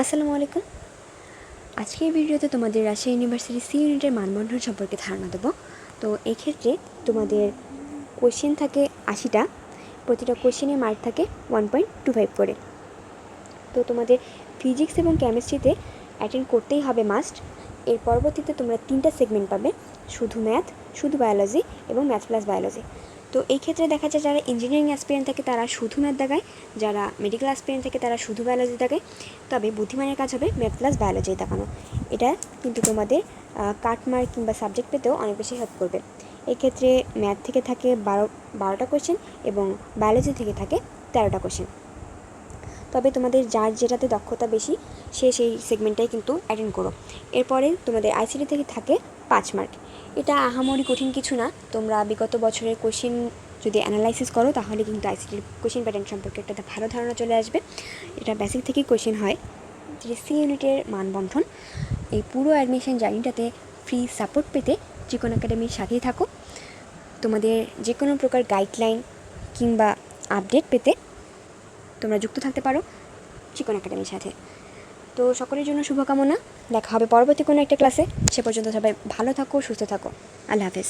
আসসালামু আলাইকুম। আজকের ভিডিওতে তোমাদের রাজশাহী ইউনিভার্সিটি সি ইউনিটের মানবন্ধন সম্পর্কে ধারণা দেবো। তো এই ক্ষেত্রে তোমাদের কোশ্চেন থাকে 80টা, প্রতিটা কোশ্চেনের মার্ক থাকে 1.25 করে। তো তোমাদের ফিজিক্স এবং কেমিস্ট্রিতে অ্যাটেন্ড করতেই হবে মাস্ট। এর পরবর্তীতে তোমরা 3টা সেগমেন্ট পাবে, শুধু ম্যাথ, শুধু বায়োলজি এবং ম্যাথ প্লাস বায়োলজি। তো এই ক্ষেত্রে দেখা যায় যারা ইঞ্জিনিয়ারিং অ্যাসপিরেন্ট থাকে তারা শুধু ম্যাথ দেখায়, যারা মেডিকেল অ্যাসপিরেন্ট থাকে তারা শুধু বায়োলজি দেখায়। তবে বুদ্ধিমানের কাজ হবে ম্যাথ প্লাস বায়োলজি দেখানো। এটা কিন্তু তোমাদের কাটমার্ক কিংবা সাবজেক্ট পেতেও অনেক বেশি হেল্প করবে। এই ক্ষেত্রে ম্যাথ থেকে থাকে 12টা কোশ্চেন এবং বায়োলজি থেকে থাকে 13টা কোশ্চেন। তবে তোমাদের যার যেটাতে দক্ষতা বেশি সে সেই সেগমেন্টটাই কিন্তু অ্যাটেন্ড করো। এরপরে তোমাদের আইসিটি থেকে থাকে 5 মার্ক। এটা আহামরি কঠিন কিছু না, তোমরা বিগত বছরের কোশ্চেন যদি অ্যানালাইসিস করো তাহলে কিন্তু আইসিটির কোশ্চেন প্যাটার্ন সম্পর্কে একটা ভালো ধারণা চলে আসবে। এটা বেসিক থেকেই কোশ্চেন হয়। সি ইউনিটের মানবন্ধন এই পুরো অ্যাডমিশন জার্নিটাতে ফ্রি সাপোর্ট পেতে চিকন একাডেমির সাথেই থাকো। তোমাদের যে কোনো প্রকার গাইডলাইন কিংবা আপডেট পেতে তোমরা যুক্ত থাকতে পারো চিকন একাডেমির সাথে। তো সকলের জন্য শুভকামনা, দেখা হবে পরবর্তী কোনো একটা ক্লাসে। সে পর্যন্ত সবাই ভালো থাকো, সুস্থ থাকো। আল্লাহ হাফেজ।